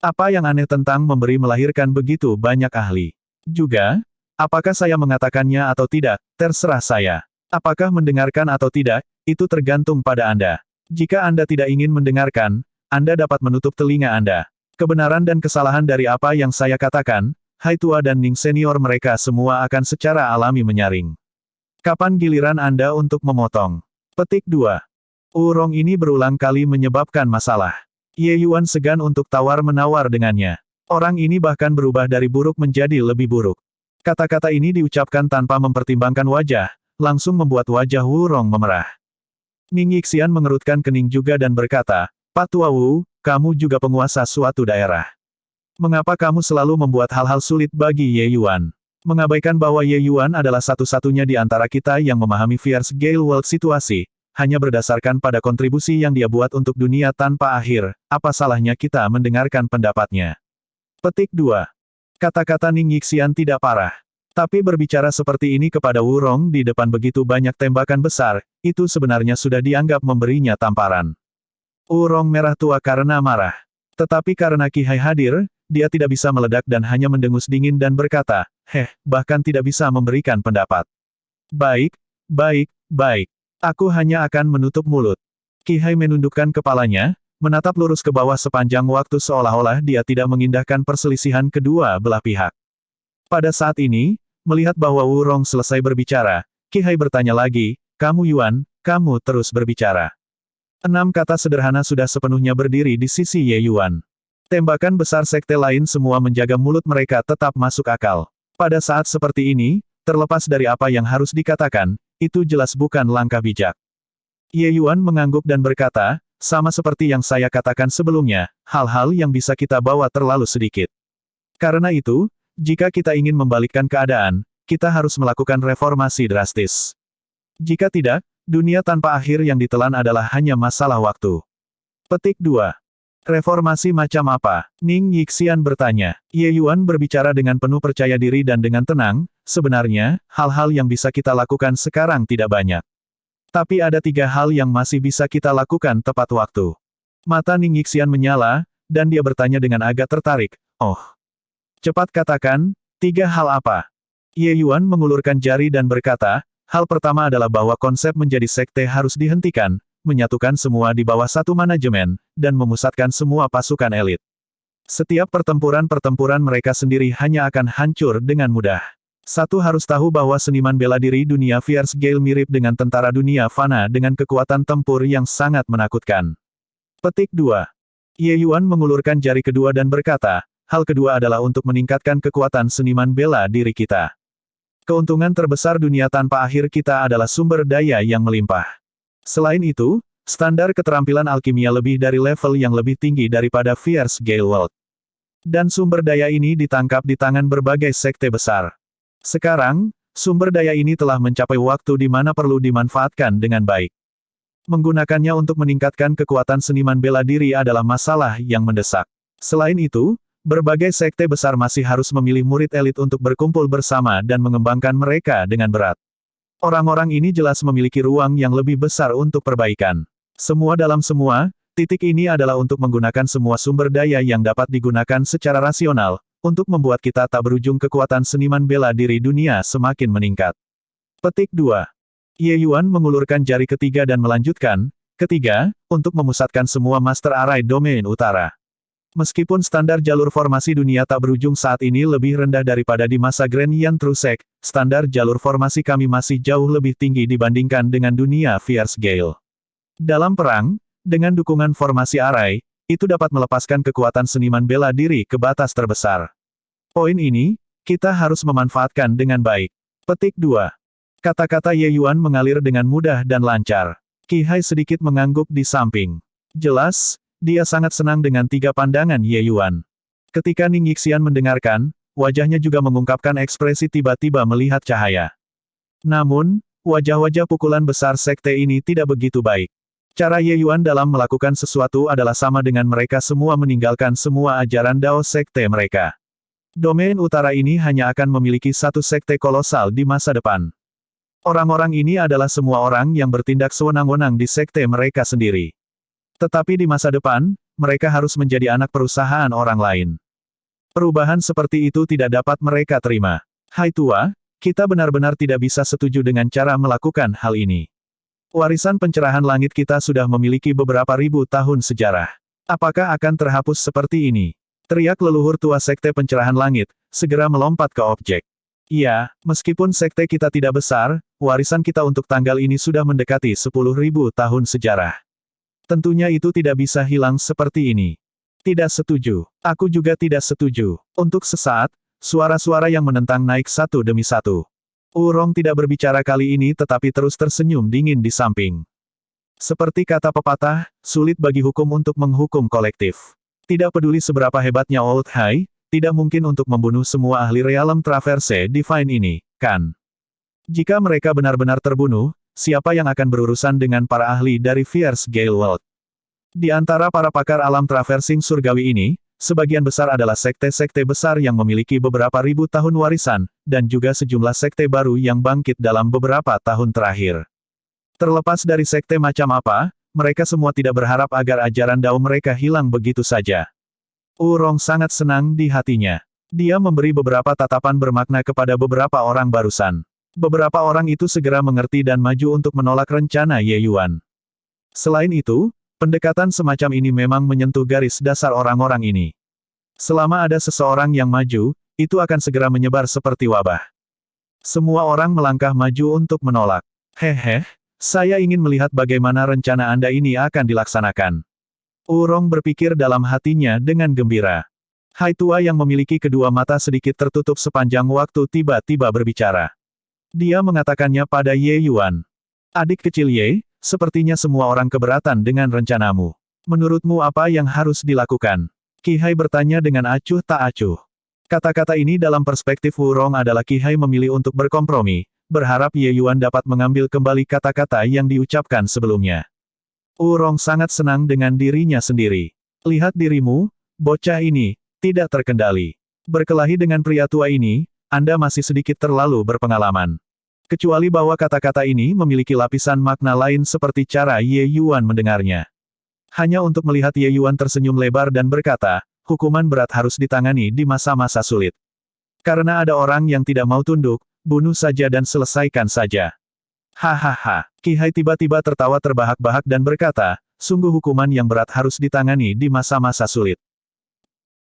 Apa yang aneh tentang memberi melahirkan begitu banyak ahli? Juga, apakah saya mengatakannya atau tidak, terserah saya. Apakah mendengarkan atau tidak, itu tergantung pada Anda. Jika Anda tidak ingin mendengarkan, Anda dapat menutup telinga Anda. Kebenaran dan kesalahan dari apa yang saya katakan, Hai Tua dan Ning Senior mereka semua akan secara alami menyaring. Kapan giliran Anda untuk memotong? Petik 2. Wurong ini berulang kali menyebabkan masalah. Ye Yuan segan untuk tawar-menawar dengannya. Orang ini bahkan berubah dari buruk menjadi lebih buruk. Kata-kata ini diucapkan tanpa mempertimbangkan wajah, langsung membuat wajah Wurong memerah. Ning Yixian mengerutkan kening juga dan berkata, Pak Tua Wu, kamu juga penguasa suatu daerah. Mengapa kamu selalu membuat hal-hal sulit bagi Ye Yuan? Mengabaikan bahwa Ye Yuan adalah satu-satunya di antara kita yang memahami Fierce Gale World situasi, hanya berdasarkan pada kontribusi yang dia buat untuk dunia tanpa akhir, apa salahnya kita mendengarkan pendapatnya? Petik 2. Kata-kata Ning Yixian tidak parah. Tapi berbicara seperti ini kepada Wurong di depan begitu banyak tembakan besar, itu sebenarnya sudah dianggap memberinya tamparan. Wurong merah tua karena marah. Tetapi karena Qi Hai hadir, dia tidak bisa meledak dan hanya mendengus dingin dan berkata, bahkan tidak bisa memberikan pendapat. Baik. Aku hanya akan menutup mulut. Qi Hai menundukkan kepalanya, menatap lurus ke bawah sepanjang waktu seolah-olah dia tidak mengindahkan perselisihan kedua belah pihak. Pada saat ini, melihat bahwa Wurong selesai berbicara, Qi Hai bertanya lagi, kamu Yuan, kamu terus berbicara. 6 kata sederhana sudah sepenuhnya berdiri di sisi Ye Yuan. Tembakan besar sekte lain semua menjaga mulut mereka tetap masuk akal. Pada saat seperti ini, terlepas dari apa yang harus dikatakan, itu jelas bukan langkah bijak. Ye Yuan mengangguk dan berkata, sama seperti yang saya katakan sebelumnya, hal-hal yang bisa kita bawa terlalu sedikit. Karena itu, jika kita ingin membalikkan keadaan, kita harus melakukan reformasi drastis. Jika tidak, dunia tanpa akhir yang ditelan adalah hanya masalah waktu. Petik 2. Reformasi macam apa? Ning Yixian bertanya. Ye Yuan berbicara dengan penuh percaya diri dan dengan tenang, sebenarnya, hal-hal yang bisa kita lakukan sekarang tidak banyak. Tapi ada 3 hal yang masih bisa kita lakukan tepat waktu. Mata Ning Yixian menyala, dan dia bertanya dengan agak tertarik, "Oh, cepat katakan, 3 hal apa?" Ye Yuan mengulurkan jari dan berkata, "Hal pertama adalah bahwa konsep menjadi sekte harus dihentikan, menyatukan semua di bawah satu manajemen, dan memusatkan semua pasukan elit. Setiap pertempuran-pertempuran mereka sendiri hanya akan hancur dengan mudah. Satu harus tahu bahwa seniman bela diri dunia Fierce Gale mirip dengan tentara dunia fana dengan kekuatan tempur yang sangat menakutkan." Petik 2. Ye Yuan mengulurkan jari kedua dan berkata, "Hal kedua adalah untuk meningkatkan kekuatan seniman bela diri kita. Keuntungan terbesar dunia tanpa akhir kita adalah sumber daya yang melimpah. Selain itu, standar keterampilan alkimia lebih dari level yang lebih tinggi daripada Fierce Gale World. Dan sumber daya ini ditangkap di tangan berbagai sekte besar. Sekarang, sumber daya ini telah mencapai waktu di mana perlu dimanfaatkan dengan baik. Menggunakannya untuk meningkatkan kekuatan seniman bela diri adalah masalah yang mendesak. Selain itu, berbagai sekte besar masih harus memilih murid elit untuk berkumpul bersama dan mengembangkan mereka dengan berat. Orang-orang ini jelas memiliki ruang yang lebih besar untuk perbaikan. Semua dalam semua, titik ini adalah untuk menggunakan semua sumber daya yang dapat digunakan secara rasional, untuk membuat kita tak berujung kekuatan seniman bela diri dunia semakin meningkat." Petik 2. Ye Yuan mengulurkan jari ketiga dan melanjutkan, "Ketiga, untuk memusatkan semua Master Arai Domain Utara. Meskipun standar jalur formasi dunia tak berujung saat ini lebih rendah daripada di masa Grand Yan Trusek, standar jalur formasi kami masih jauh lebih tinggi dibandingkan dengan dunia Fierce Gale. Dalam perang, dengan dukungan formasi Arai, itu dapat melepaskan kekuatan seniman bela diri ke batas terbesar. Poin ini, kita harus memanfaatkan dengan baik." Petik 2. Kata-kata Ye Yuan mengalir dengan mudah dan lancar. Qi Hai sedikit mengangguk di samping. Jelas, dia sangat senang dengan 3 pandangan Ye Yuan. Ketika Ning Yixian mendengarkan, wajahnya juga mengungkapkan ekspresi tiba-tiba melihat cahaya. Namun, wajah-wajah pukulan besar sekte ini tidak begitu baik. Cara Ye Yuan dalam melakukan sesuatu adalah sama dengan mereka semua meninggalkan semua ajaran Dao sekte mereka. Domain utara ini hanya akan memiliki satu sekte kolosal di masa depan. Orang-orang ini adalah semua orang yang bertindak sewenang-wenang di sekte mereka sendiri. Tetapi di masa depan, mereka harus menjadi anak perusahaan orang lain. Perubahan seperti itu tidak dapat mereka terima. Hai Tua, kita benar-benar tidak bisa setuju dengan cara melakukan hal ini. Warisan pencerahan langit kita sudah memiliki beberapa ribu tahun sejarah. Apakah akan terhapus seperti ini? Teriak leluhur tua sekte pencerahan langit, segera melompat ke objek. Iya, meskipun sekte kita tidak besar, warisan kita untuk tanggal ini sudah mendekati 10.000 tahun sejarah. Tentunya itu tidak bisa hilang seperti ini. Tidak setuju. Aku juga tidak setuju. Untuk sesaat, suara-suara yang menentang naik satu demi satu. Wurong tidak berbicara kali ini tetapi terus tersenyum dingin di samping. Seperti kata pepatah, sulit bagi hukum untuk menghukum kolektif. Tidak peduli seberapa hebatnya Old High, tidak mungkin untuk membunuh semua ahli Realm Traverse Divine ini, kan? Jika mereka benar-benar terbunuh, siapa yang akan berurusan dengan para ahli dari Fierce Gale World? Di antara para pakar alam traversing surgawi ini, sebagian besar adalah sekte-sekte besar yang memiliki beberapa ribu tahun warisan, dan juga sejumlah sekte baru yang bangkit dalam beberapa tahun terakhir. Terlepas dari sekte macam apa, mereka semua tidak berharap agar ajaran Dao mereka hilang begitu saja. Wurong sangat senang di hatinya. Dia memberi beberapa tatapan bermakna kepada beberapa orang barusan. Beberapa orang itu segera mengerti dan maju untuk menolak rencana Ye Yuan. Selain itu, pendekatan semacam ini memang menyentuh garis dasar orang-orang ini. Selama ada seseorang yang maju, itu akan segera menyebar seperti wabah. Semua orang melangkah maju untuk menolak. Hehe, saya ingin melihat bagaimana rencana Anda ini akan dilaksanakan. Wurong berpikir dalam hatinya dengan gembira. Hai Tua yang memiliki kedua mata sedikit tertutup sepanjang waktu tiba-tiba berbicara. Dia mengatakannya pada Ye Yuan. Adik kecil Ye, sepertinya semua orang keberatan dengan rencanamu. Menurutmu apa yang harus dilakukan? Qi Hai bertanya dengan acuh tak acuh. Kata-kata ini dalam perspektif Wurong adalah Qi Hai memilih untuk berkompromi, berharap Ye Yuan dapat mengambil kembali kata-kata yang diucapkan sebelumnya. Wurong sangat senang dengan dirinya sendiri. Lihat dirimu, bocah ini, tidak terkendali. Berkelahi dengan pria tua ini, Anda masih sedikit terlalu berpengalaman. Kecuali bahwa kata-kata ini memiliki lapisan makna lain seperti cara Ye Yuan mendengarnya. Hanya untuk melihat Ye Yuan tersenyum lebar dan berkata, hukuman berat harus ditangani di masa-masa sulit. Karena ada orang yang tidak mau tunduk, bunuh saja dan selesaikan saja. Hahaha. Qi Hai tiba-tiba tertawa terbahak-bahak dan berkata, sungguh hukuman yang berat harus ditangani di masa-masa sulit.